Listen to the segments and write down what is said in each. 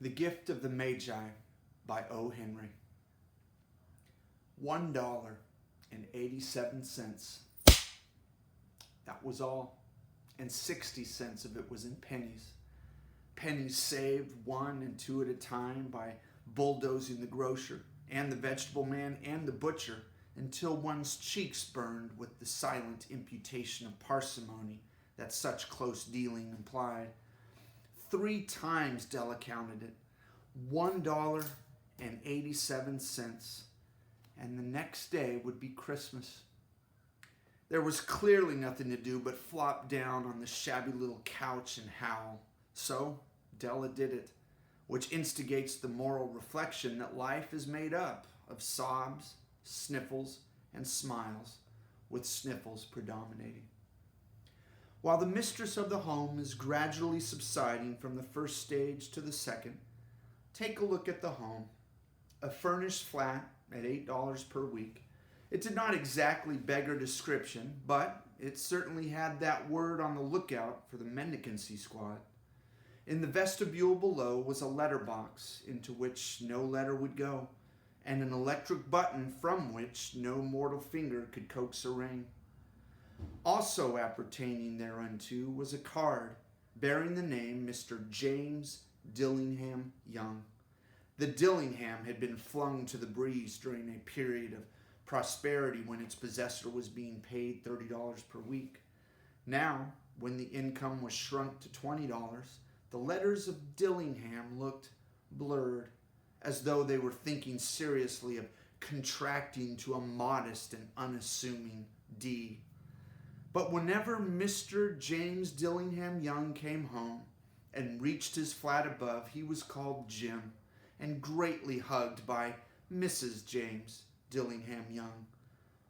The Gift of the Magi by O. Henry. $1.87. That was all. And 60 cents of it was in pennies. Pennies saved 1 and 2 at a time by bulldozing the grocer and the vegetable man and the butcher until one's cheeks burned with the silent imputation of parsimony that such close dealing implied. 3 times Della counted it. $1.87. And the next day would be Christmas. There was clearly nothing to do but flop down on the shabby little couch and howl. So Della did it, which instigates the moral reflection that life is made up of sobs, sniffles, and smiles, with sniffles predominating. While the mistress of the home is gradually subsiding from the first stage to the second, take a look at the home. A furnished flat at $8 per week. It did not exactly beggar description, but it certainly had that word on the lookout for the mendicancy squad. In the vestibule below was a letterbox into which no letter would go, and an electric button from which no mortal finger could coax a ring. Also appertaining thereunto was a card bearing the name Mr. James Dillingham Young. The Dillingham had been flung to the breeze during a period of prosperity when its possessor was being paid $30 per week. Now, when the income was shrunk to $20, the letters of Dillingham looked blurred, as though they were thinking seriously of contracting to a modest and unassuming D. But whenever Mr. James Dillingham Young came home and reached his flat above, he was called Jim, and greatly hugged by Mrs. James Dillingham Young,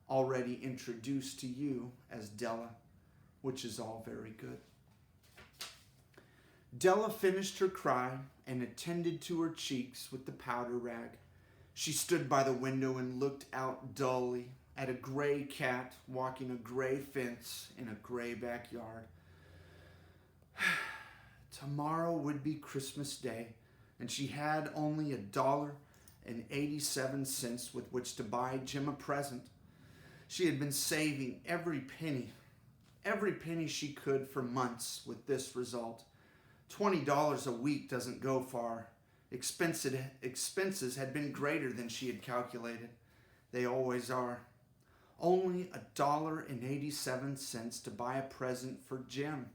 already introduced to you as Della, which is all very good. Della finished her cry and attended to her cheeks with the powder rag. She stood by the window and looked out dully at a gray cat walking a gray fence in a gray backyard. Tomorrow would be Christmas Day, and she had only $1.87 with which to buy Jim a present. She had been saving every penny she could for months, with this result. $20 a week doesn't go far. Expenses had been greater than she had calculated. They always are. Only $1.87 to buy a present for Jim.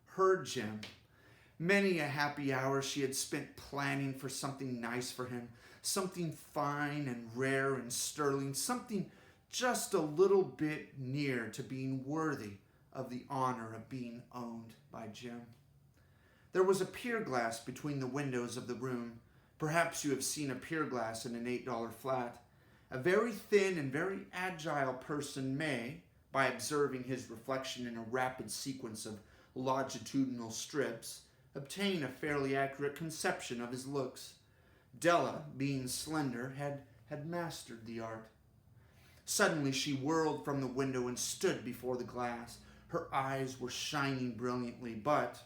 Her Jim. Many a happy hour she had spent planning for something nice for him, something fine and rare and sterling, something just a little bit near to being worthy of the honor of being owned by Jim. There was a pier glass between the windows of the room. Perhaps you have seen a pier glass in an $8 flat. A very thin and very agile person may, by observing his reflection in a rapid sequence of longitudinal strips, obtain a fairly accurate conception of his looks. Della, being slender, had mastered the art. Suddenly she whirled from the window and stood before the glass. Her eyes were shining brilliantly, but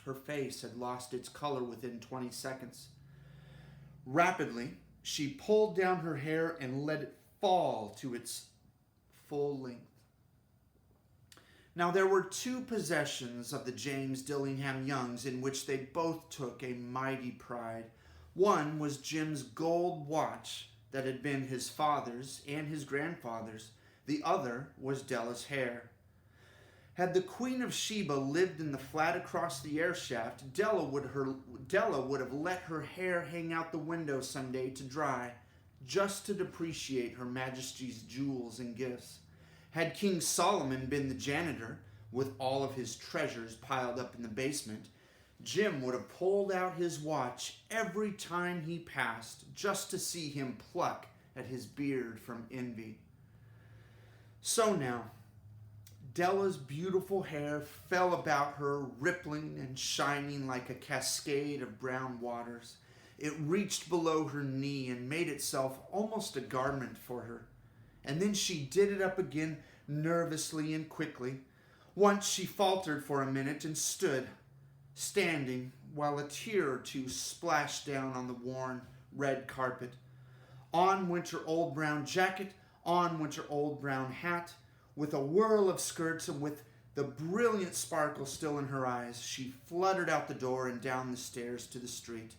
her face had lost its color within 20 seconds. Rapidly, she pulled down her hair and let it fall to its full length. Now there were 2 possessions of the James Dillingham Youngs in which they both took a mighty pride. One was Jim's gold watch that had been his father's and his grandfather's. The other was Della's hair. Had the Queen of Sheba lived in the flat across the air shaft, Della would have let her hair hang out the window some day to dry, just to depreciate Her Majesty's jewels and gifts. Had King Solomon been the janitor, with all of his treasures piled up in the basement, Jim would have pulled out his watch every time he passed, just to see him pluck at his beard from envy. So now, Della's beautiful hair fell about her, rippling and shining like a cascade of brown waters. It reached below her knee and made itself almost a garment for her. And then she did it up again nervously and quickly. Once she faltered for a minute and stood, standing while a tear or two splashed down on the worn red carpet. On went her old brown jacket, on went her old brown hat. With a whirl of skirts and with the brilliant sparkle still in her eyes, she fluttered out the door and down the stairs to the street.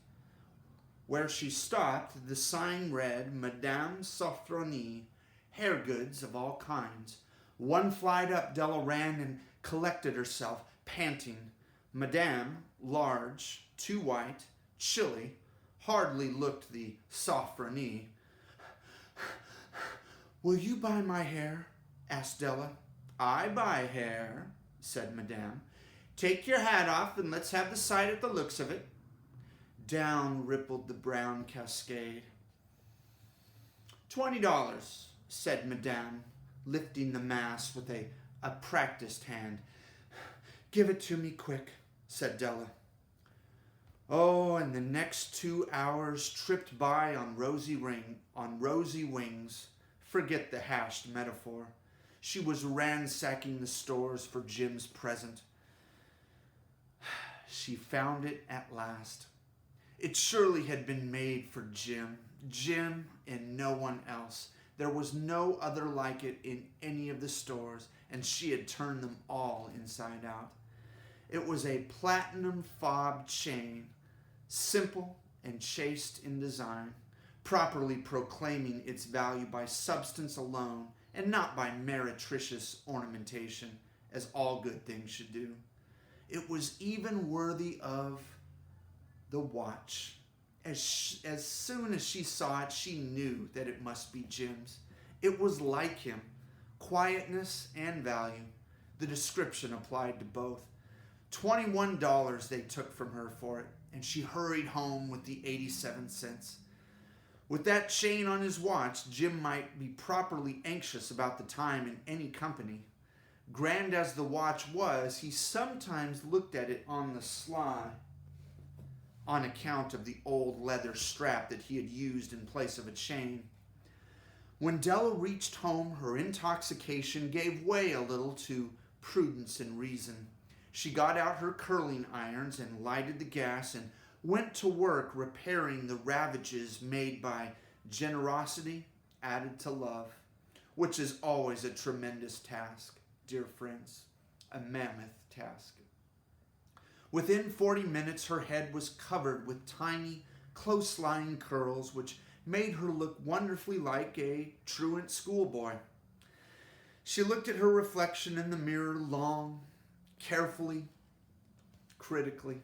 Where she stopped, the sign read, Madame Sofronie, hair goods of all kinds. One flight up, Della ran and collected herself, panting. Madame, large, too white, chilly, hardly looked the Sofronie. Will you buy my hair? Asked Della. I buy hair, said Madame. Take your hat off and let's have the sight at the looks of it. Down rippled the brown cascade. $20, said Madame, lifting the mass with a practiced hand. Give it to me quick, said Della. Oh, and the next 2 hours tripped by on rosy wings. Forget the hashed metaphor. She was ransacking the stores for Jim's present. She found it at last. It surely had been made for Jim and no one else. There was no other like it in any of the stores, and she had turned them all inside out. It was a platinum fob chain, simple and chaste in design, properly proclaiming its value by substance alone and not by meretricious ornamentation, as all good things should do. It was even worthy of the watch. As soon as she saw it, she knew that it must be Jim's. It was like him, quietness and value. The description applied to both. $21 they took from her for it, and she hurried home with the 87 cents. With that chain on his watch, Jim might be properly anxious about the time in any company. Grand as the watch was, he sometimes looked at it on the sly, on account of the old leather strap that he had used in place of a chain. When Della reached home, her intoxication gave way a little to prudence and reason. She got out her curling irons and lighted the gas and went to work repairing the ravages made by generosity added to love, which is always a tremendous task, dear friends, a mammoth task. Within 40 minutes, her head was covered with tiny, close-lying curls, which made her look wonderfully like a truant schoolboy. She looked at her reflection in the mirror long, carefully, critically.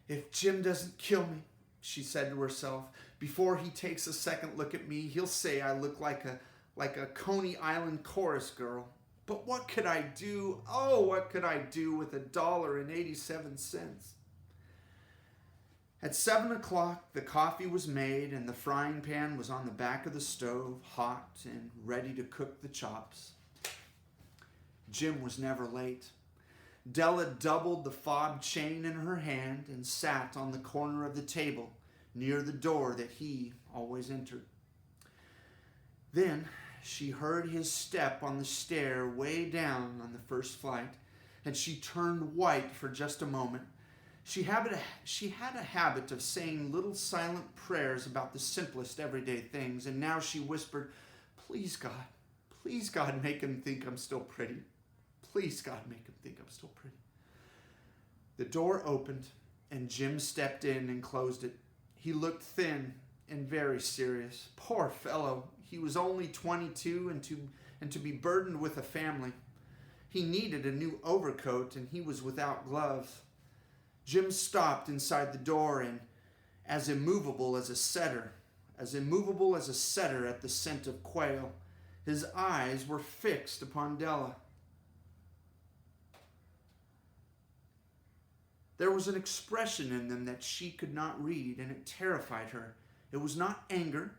If Jim doesn't kill me, she said to herself, before he takes a second look at me, he'll say I look like a Coney Island chorus girl. But what could I do? Oh, what could I do with $1.87? At 7 o'clock, the coffee was made and the frying pan was on the back of the stove, hot and ready to cook the chops. Jim was never late. Della doubled the fob chain in her hand and sat on the corner of the table near the door that he always entered. Then she heard his step on the stair way down on the first flight, and she turned white for just a moment. She had a habit of saying little silent prayers about the simplest everyday things, and now she whispered, please God, make him think I'm still pretty. Please, God, make him think I'm still pretty. The door opened, and Jim stepped in and closed it. He looked thin and very serious. Poor fellow. He was only 22 and to be burdened with a family. He needed a new overcoat, and he was without gloves. Jim stopped inside the door and, as immovable as a setter at the scent of quail, his eyes were fixed upon Della. There was an expression in them that she could not read, and it terrified her. It was not anger,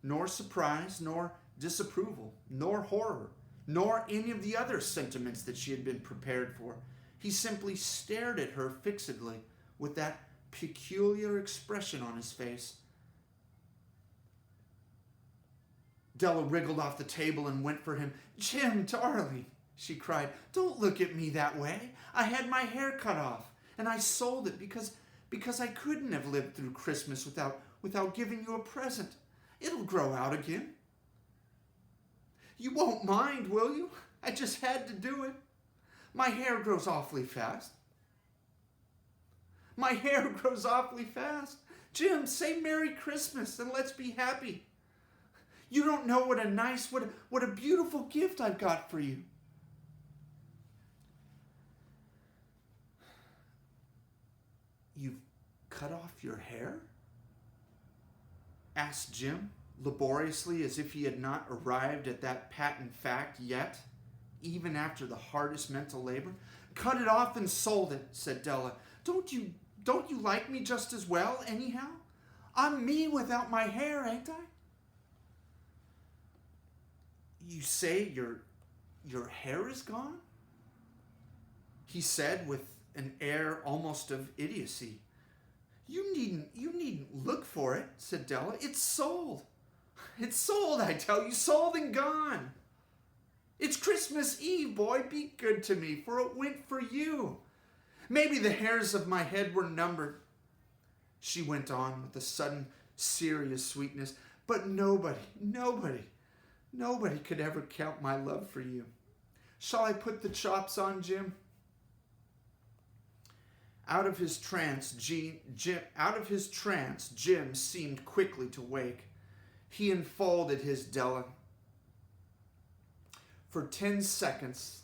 nor surprise, nor disapproval, nor horror, nor any of the other sentiments that she had been prepared for. He simply stared at her fixedly with that peculiar expression on his face. Della wriggled off the table and went for him. Jim, darling, she cried, don't look at me that way. I had my hair cut off. And I sold it because I couldn't have lived through Christmas without giving you a present. It'll grow out again. You won't mind, will you? I just had to do it. My hair grows awfully fast. My hair grows awfully fast. Jim, say Merry Christmas and let's be happy. You don't know what a beautiful gift I've got for you. You've cut off your hair? Asked Jim, laboriously, as if he had not arrived at that patent fact yet, even after the hardest mental labor. Cut it off and sold it, said Della. Don't you like me just as well, anyhow? I'm me without my hair, ain't I? You say your hair is gone? He said with an air almost of idiocy. You needn't look for it, said Della. It's sold. It's sold, I tell you, sold and gone. It's Christmas Eve, boy. Be good to me, for it went for you. Maybe the hairs of my head were numbered, she went on with a sudden serious sweetness, but nobody could ever count my love for you. Shall I put the chops on, Jim? Out of his trance, Jim seemed quickly to wake. He enfolded his Della. For 10 seconds,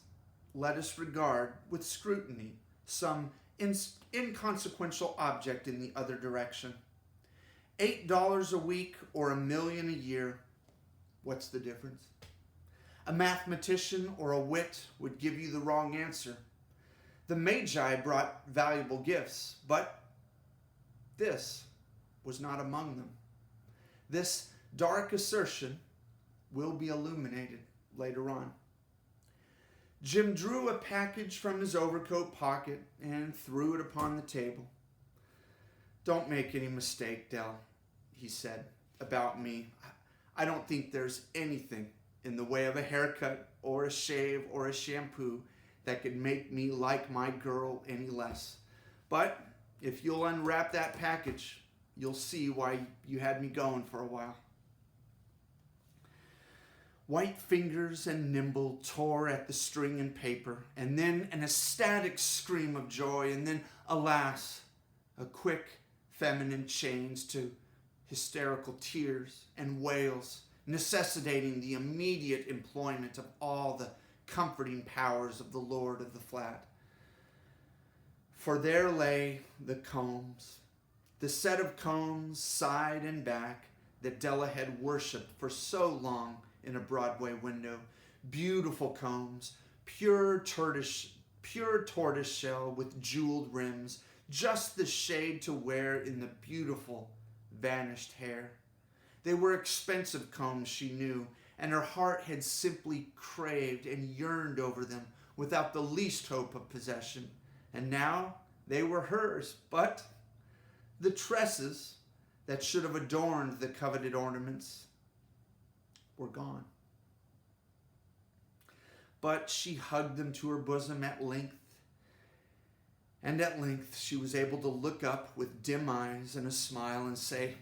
let us regard with scrutiny some inconsequential object in the other direction. $8 a week or $1 million a year. What's the difference? A mathematician or a wit would give you the wrong answer. The Magi brought valuable gifts, but this was not among them. This dark assertion will be illuminated later on. Jim drew a package from his overcoat pocket and threw it upon the table. Don't make any mistake, Dell, he said, about me. I don't think there's anything in the way of a haircut or a shave or a shampoo that could make me like my girl any less. But if you'll unwrap that package, you'll see why you had me going for a while. White fingers and nimble tore at the string and paper, and then an ecstatic scream of joy, and then, alas, a quick feminine change to hysterical tears and wails, necessitating the immediate employment of all the comforting powers of the Lord of the Flat. For there lay the combs, the set of combs side and back that Della had worshipped for so long in a Broadway window. Beautiful combs, pure tortoise shell with jeweled rims, just the shade to wear in the beautiful vanished hair. They were expensive combs, she knew, and her heart had simply craved and yearned over them without the least hope of possession. And now they were hers, but the tresses that should have adorned the coveted ornaments were gone. But she hugged them to her bosom at length, and at length she was able to look up with dim eyes and a smile and say,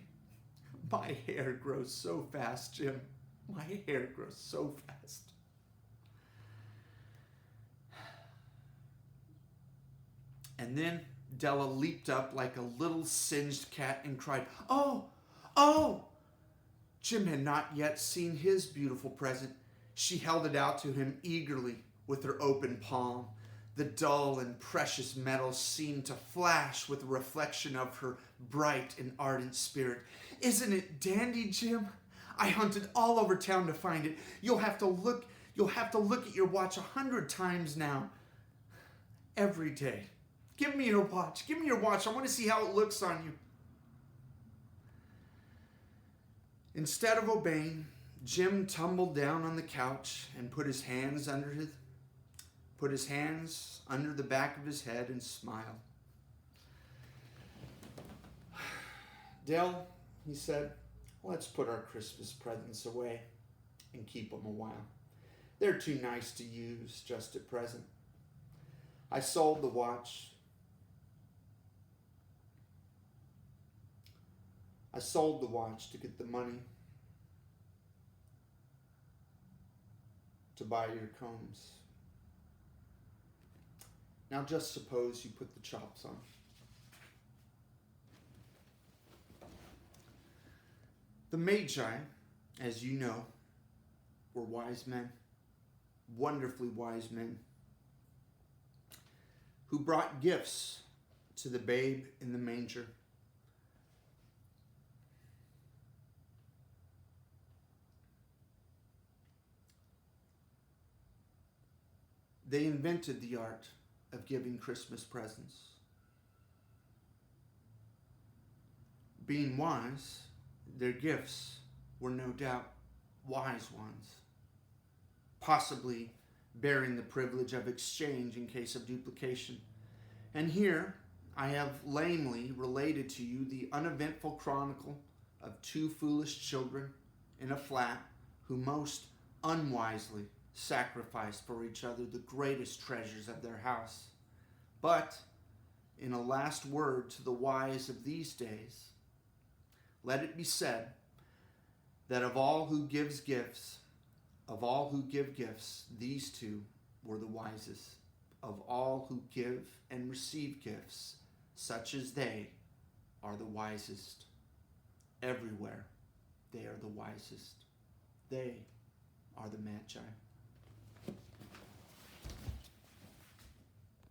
"My hair grows so fast, Jim. My hair grows so fast." And then Della leaped up like a little singed cat and cried, "Oh, oh!" Jim had not yet seen his beautiful present. She held it out to him eagerly with her open palm. The dull and precious metal seemed to flash with a reflection of her bright and ardent spirit. "Isn't it dandy, Jim? I hunted all over town to find it. You'll have to look at your watch 100 times now. Every day. Give me your watch. Give me your watch. I want to see how it looks on you." Instead of obeying, Jim tumbled down on the couch and put his hands under the back of his head and smiled. "Dell," he said, "let's put our Christmas presents away and keep them a while. They're too nice to use just at present. I sold the watch. I sold the watch to get the money to buy your combs. Now just suppose you put the chops on. The Magi, as you know, were wise men, wonderfully wise men, who brought gifts to the babe in the manger. They invented the art of giving Christmas presents. Being wise, their gifts were no doubt wise ones, possibly bearing the privilege of exchange in case of duplication. And here I have lamely related to you the uneventful chronicle of two foolish children in a flat who most unwisely sacrificed for each other the greatest treasures of their house. But, in a last word to the wise of these days, let it be said that of all who give gifts, these two were the wisest. Of all who give and receive gifts, such as they are the wisest. Everywhere they are the wisest. They are the Magi.